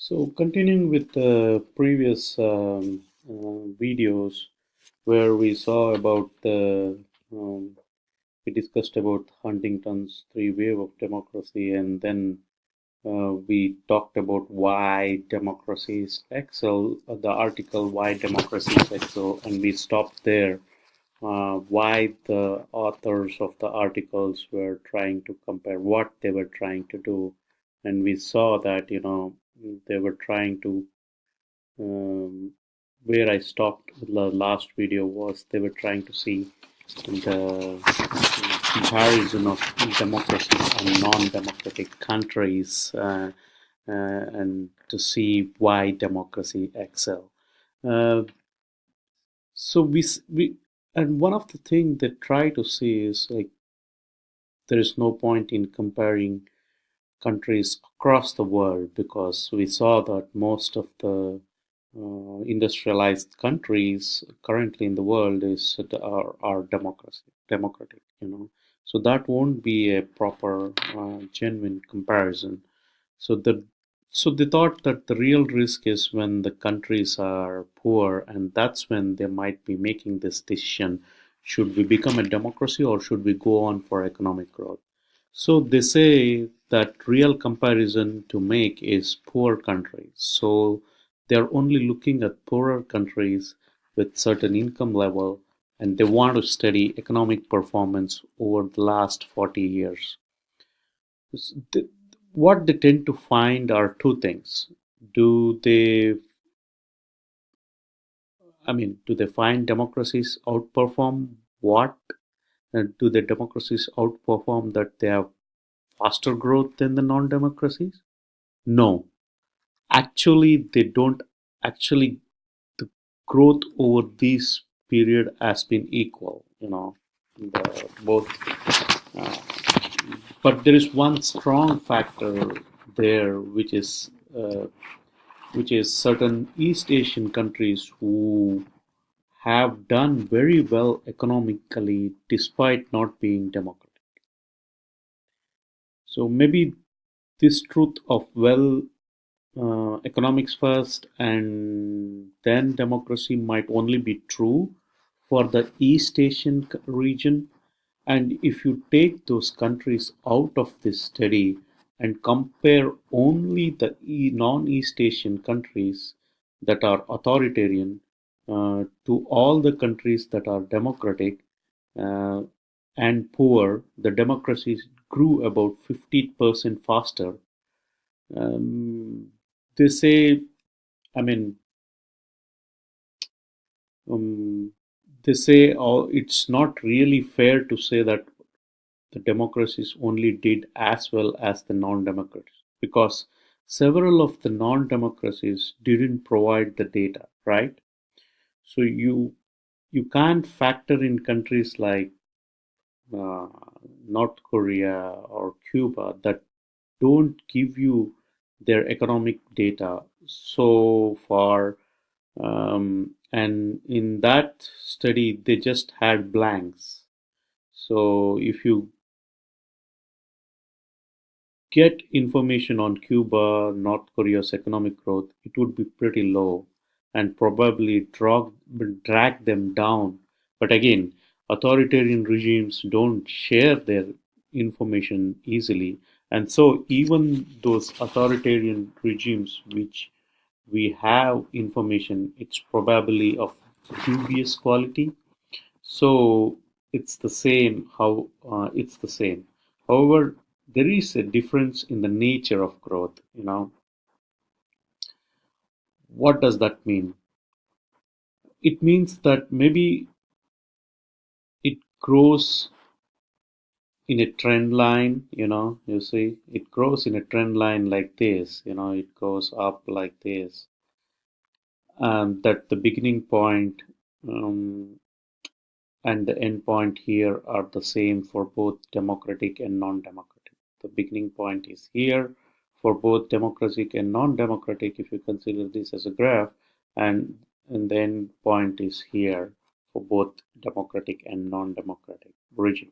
So, continuing with the previous videos where we saw about we discussed about Huntington's three wave of democracy, and then we talked about why democracies excel, the article why democracies excel, and we stopped there. Why the authors of the articles were trying to compare what they were trying to do, and we saw that they were trying to where I stopped the last video was they were trying to see the comparison of democracies and non-democratic countries and to see why democracy excel. Uh, so we and one of the things they try to see is like there is no point in comparing countries across the world because we saw that most of the industrialized countries currently in the world are democratic, so that won't be a proper genuine comparison. So they thought that the real risk is when the countries are poor, and that's when they might be making this decision: should we become a democracy or should we go on for economic growth? So they say that real comparison to make is poor countries. So they're only looking at poorer countries with certain income level, and they want to study economic performance over the last 40 years. What they tend to find are two things. Do they, do they find democracies outperform what? Do the democracies outperform that they have faster growth than the non-democracies? No, actually, they don't. Actually, the growth over this period has been equal. Both. Uh, but there is one strong factor there, uh, which is certain East Asian countries who have done very well economically despite not being democratic. So maybe this truth of economics first and then democracy might only be true for the East Asian region. And if you take those countries out of this study and compare only the non-East Asian countries that are authoritarian to all the countries that are democratic uh, and poor, the democracies grew about 50% faster. They say, I mean, um, it's not really fair to say that the democracies only did as well as the non-democracies because several of the non-democracies didn't provide the data, right? So you can't factor in countries like uh, North Korea or Cuba that don't give you their economic data so far. And in that study, they just had blanks. So if you get information on Cuba, North Korea's economic growth, it would be pretty low and probably drag them down. But again, authoritarian regimes don't share their information easily. And so, even those authoritarian regimes which we have information, it's probably of dubious quality. So it's the same. However, there is a difference in the nature of growth. What does that mean? It means that maybe it grows in a trend line. You see, it grows in a trend line like this. It goes up like this, and that the beginning point um, and the end point here are the same for both democratic and non-democratic. The beginning point is here for both democratic and non-democratic if you consider this as a graph, and the end point is here for both democratic and non-democratic regimes.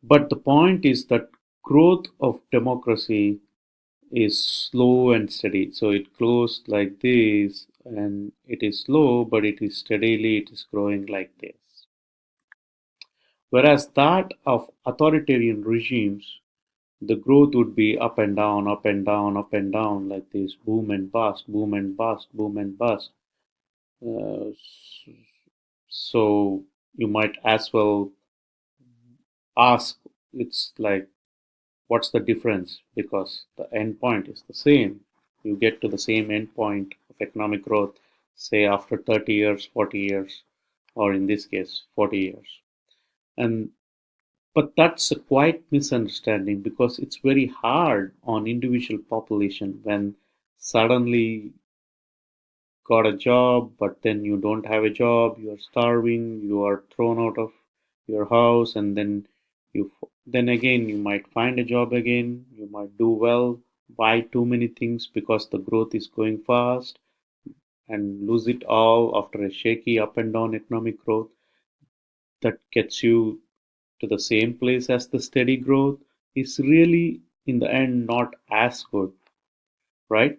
But the point is that growth of democracy is slow and steady. So it grows like this, and it is slow, but it is growing like this. Whereas that of authoritarian regimes, the growth would be up and down, up and down, up and down, like this, boom and bust, boom and bust, boom and bust. Uh, so you might as well ask, it's like, what's the difference? Because the end point is the same. You get to the same end point of economic growth, say after 30 years, 40 years, or in this case, 40 years. And but that's a quite misunderstanding because it's very hard on individual population when suddenly got a job, but then you don't have a job, you are starving, you are thrown out of your house, and then again you might find a job again, you might do well, buy too many things because the growth is going fast, and lose it all after a shaky up and down economic growth that gets you to the same place as the steady growth is really in the end not as good, right?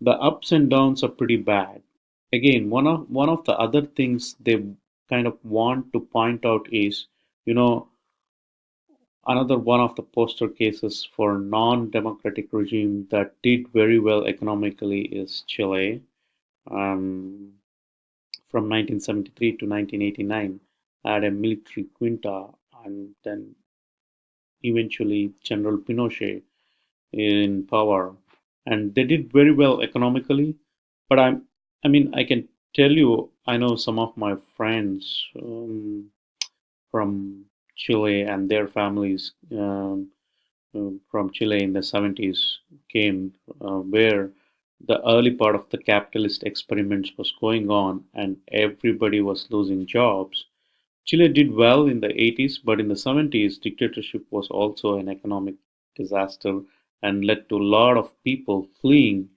The ups and downs are pretty bad. Again, one of the other things they kind of want to point out is, you know, another one of the poster cases for non-democratic regime that did very well economically is Chile. Um, from 1973 to 1989, had a military junta, and then eventually General Pinochet in power, and they did very well economically. But I can tell you, I know some of my friends from Chile and their families from Chile in the 70s came where the early part of the capitalist experiments was going on and everybody was losing jobs. Chile did well in the 80s, but in the 70s, dictatorship was also an economic disaster and led to a lot of people fleeing,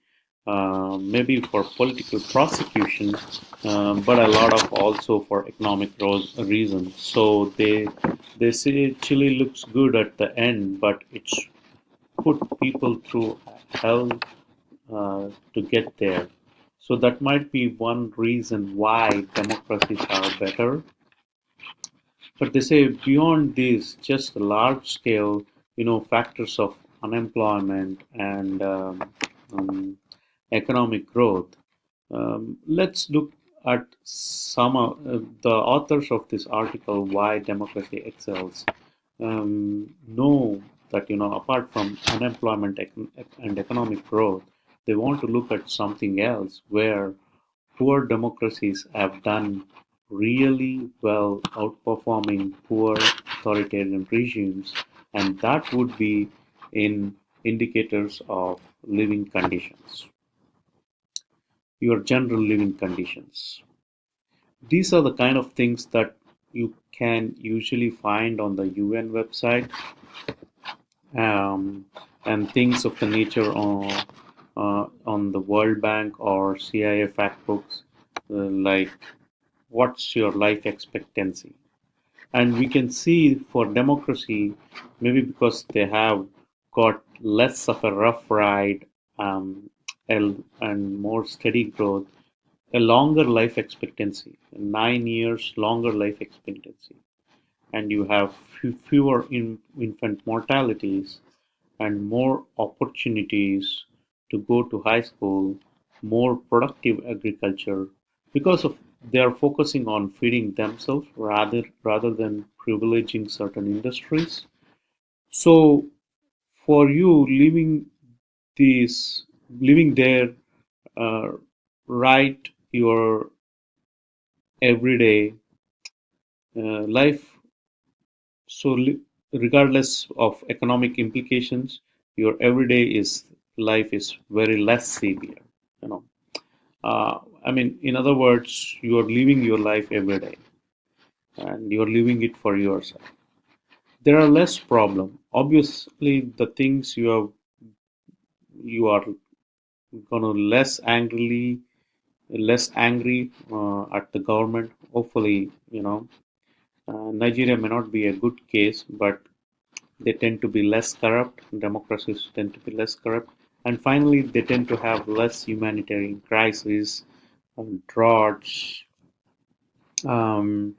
maybe for political prosecution, but a lot of also for economic reasons. So they say Chile looks good at the end, but it's put people through hell to get there. So that might be one reason why democracies are better, but they say beyond these, just large scale, factors of unemployment and um, economic growth. Let's look at some of the authors of this article, Why Democracy Excels, know that, apart from unemployment and economic growth, they want to look at something else where poor democracies have done really well, outperforming poor authoritarian regimes, and that would be in indicators of living conditions, your general living conditions. These are the kind of things that you can usually find on the UN website, um, and things of the nature on the World Bank or CIA fact books, like what's your life expectancy. And we can see for democracy, maybe because they have got less of a rough ride, and more steady growth, a longer life expectancy, 9 years longer life expectancy, and you have fewer infant mortalities and more opportunities to go to high school, more productive agriculture, because of they are focusing on feeding themselves rather than privileging certain industries. So for you these living there, uh, right, your everyday life. So regardless of economic implications, your everyday is life is very less severe. You know, in other words, you are living your life every day, and you are living it for yourself. There are less problem. Obviously, the things you are gonna less angry at the government. Hopefully, Nigeria may not be a good case, but they tend to be less corrupt. Democracies tend to be less corrupt, And finally, they tend to have less humanitarian crises, droughts, um,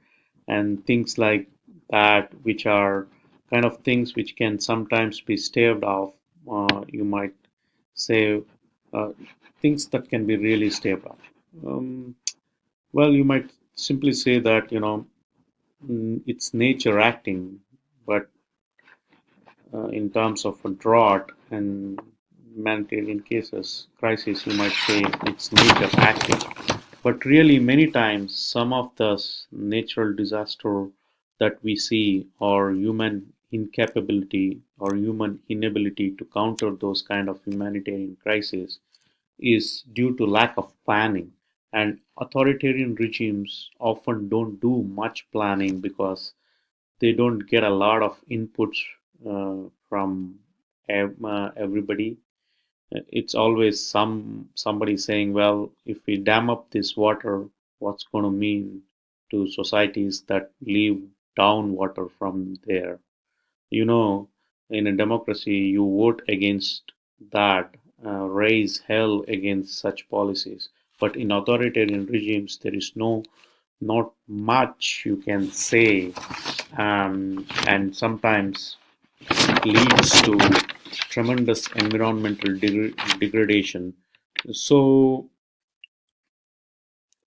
and things like that, which are kind of things which can sometimes be staved off. You might say uh, things that can be really staved off. Um, well, you might simply say that, it's nature acting, but in terms of a drought and humanitarian cases, crisis, you might say it's nature acting. But really, many times, some of the natural disaster that we see are human incapability or human inability to counter those kind of humanitarian crises is due to lack of planning. And authoritarian regimes often don't do much planning because they don't get a lot of inputs from everybody. It's always somebody saying, well, if we dam up this water, what's going to mean to societies that leave down water from there? You know, in a democracy, you vote against that, raise hell against such policies. But in authoritarian regimes, there is not much you can say, and sometimes it leads to tremendous environmental degradation. So,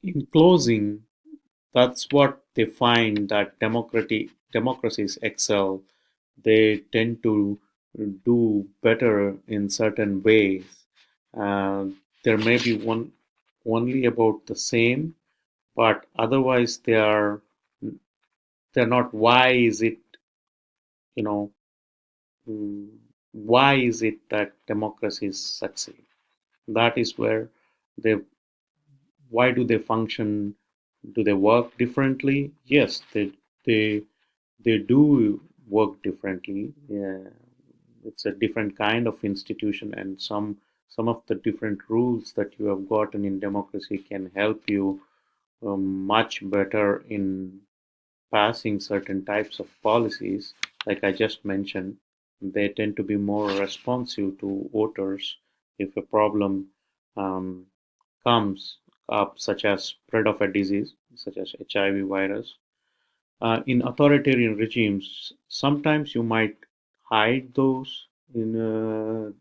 in closing, that's what they find that democracies excel. They tend to do better in certain ways. Uh, there may be one only about the same, but otherwise they're not. Why is it? You know, mm, why is it that democracies succeed? That is where they. Why do they function? Do they work differently? Yes, they do work differently. Yeah, it's a different kind of institution, and some of the different rules that you have gotten in democracy can help you much better in passing certain types of policies. Like I just mentioned, they tend to be more responsive to voters if a problem um, comes up, such as spread of a disease, such as HIV virus. In authoritarian regimes, sometimes you might hide those in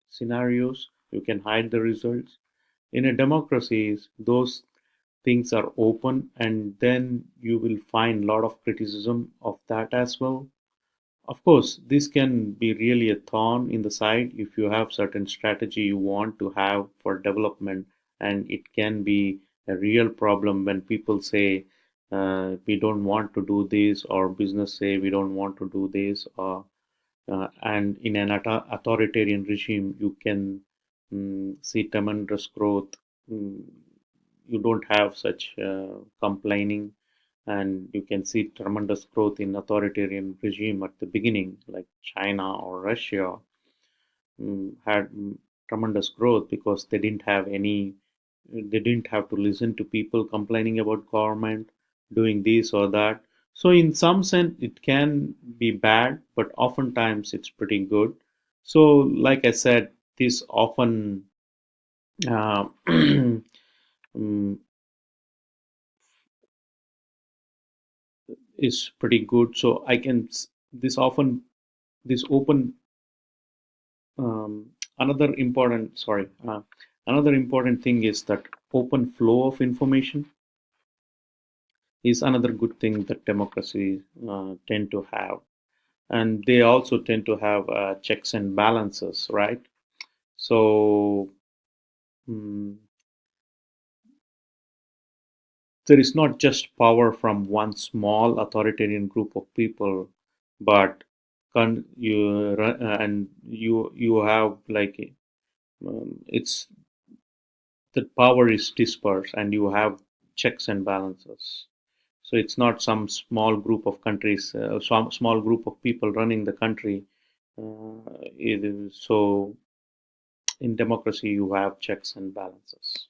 scenarios. You can hide the results. In a democracy, those things are open, and then you will find a lot of criticism of that as well. Of course, this can be really a thorn in the side if you have certain strategy you want to have for development, and it can be a real problem when people say we don't want to do this, or business say we don't want to do this, or and in an authoritarian regime, you can see tremendous growth. Mm, you don't have such complaining, and you can see tremendous growth in authoritarian regime at the beginning, like China or Russia had tremendous growth because they didn't have to listen to people complaining about government doing this or that. So in some sense it can be bad, but oftentimes it's pretty good. So like I said, this often uh, um, is pretty good. So I can this often this open another important sorry another important thing is that open flow of information is another good thing that democracy tend to have, and they also tend to have checks and balances, right? So mm, there is not just power from one small authoritarian group of people, but you have like it's the power is dispersed and you have checks and balances. So it's not some small group of countries, some small group of people running the country. It is, so in democracy, you have checks and balances.